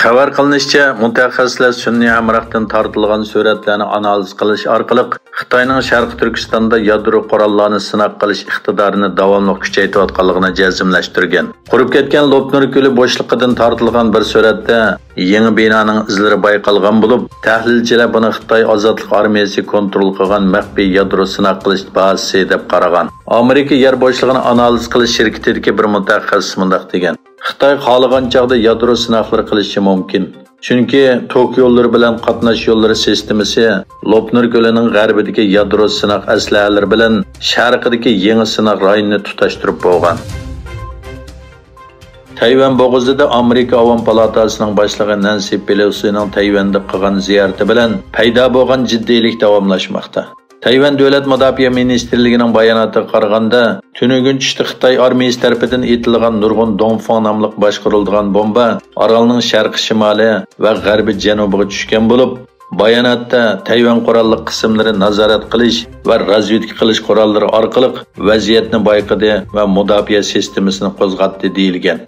Xabar qilinishicha, mutaxassislar sun'iy hamrohdan tortilgan suratlarni analiz qilish orqali Xitoyning Sharq Turkistonda yadro qurollarni sinab qilish iqtidorini davomli kuchaytirayotganligini jazmlashtirgan. Qurib ketgan Lopnur ko'li bo'shliqidan tortilgan bir suratda yangi binoning izlari bayqalgan bo'lib, tahlilchilar buni Xitoy ozodlik armiyasi kontrol qilgan maxfiy yadro sinab qilish bazasi deb qaragan. Amerika yer bo'shlig'ini analiz qilish shirkatidagi bir mutaxassis mundaq degan: Xitoy xohlagan chaqda yadro sinovlari qilishi mumkin. Chunki tok yo'llari bilan qatnash yo'llari sistemasi Lopnur ko'lining g'arbidagi yadro sinov aslahalari bilan sharqidagi yangi sinov rayonini tutashtirib bo'lgan. Tayvan bo'g'izida Amerika Avam palatasining boshlig'i Nancy Pelosining Tayvanda qilgan ziyorati bilan paydo bo'lgan jiddiylik davomlashmoqda. Tayvan Davlat Mudofaa Ministrligining bayonotiga qaraganda, tunugun tushda Xitoy armiyasi tomonidan etilgan nurg'un Dongfang nomli boshqarilgan bomba orolning sharqi shimoli va g'arbi janubiga tushgan bo'lib, bayonotda Tayvan qurolli qismlari nazorat qilish va razvedka qilish qurollari orqali vaziyatni bayqadi va mudofaa sistemasini qo'zg'atdi deyilgan.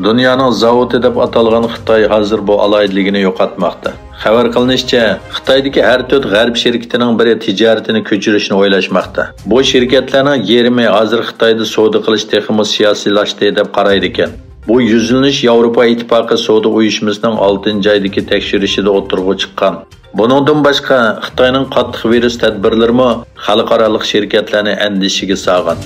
Dunyoning zavodi deb atalgan Xitoy hozir bu aloyidligini yo'qotmoqda. Xabar qilinishicha, Xitoydagi har 4 g'arb shirkatining biri tijoratini ko'chirishni o'ylashmoqda. Bu shirkatlarning yarmi hozir Xitoyda savdo qilish texnik siyosiylashdi deb qaraydi ekan. Bu yuzlanish Yevropa Ittifoqi savdo uyushmasining 6-oydagi tekshirishida o'tirg'i chiqqan. Buningdan boshqa Xitoyning qattiq virus tadbirlarimi xalqaro shirkatlarni andishiga solgan.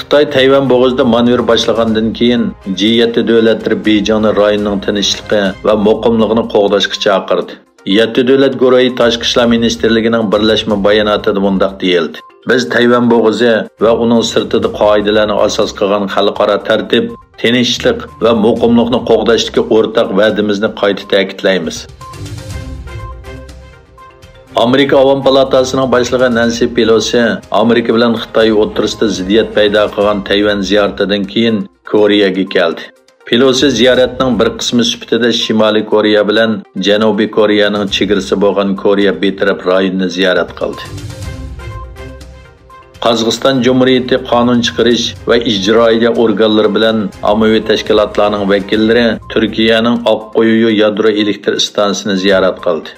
Xitoy Tayvan bo'g'izida manevr boshlagandan keyin G7 davlatlari Beyjingning rayonning tinchligi va muqimligini qo'g'dashga chaqirdi. 7 davlat guruhi Tashqi ishlar ministrligining birlashma bayonotida mundaq deyildi: Biz Tayvan bo'g'izi va uning sirtida qoidalarni asos qilgan xalqaro tartib, tinchlik va muqimlikni qo'g'dashdagi o'rtaq va'damizni qayta ta'kidlaymiz. Amerika Avam palatasining boshlig'i Nancy Pelosi Amerika bilan Xitoy o'rtasida ziddiyat paydo qilgan Tayvan ziyoratidan keyin Koreyaga keldi. Pelosi ziyoratining bir qismi sifatida Shimoliy Koreya bilan Janubiy Koreyaning chegarasi bo'lgan Koreya betaraf rayonini ziyorat qildi. Qozog'iston Cumhuriyati qonun chiqarish va ijroiya organlari bilan ommaviy tashkilotlarning vakillari Turkiyaning Oqquyi yadro elektr stansiyasini ziyorat qildi.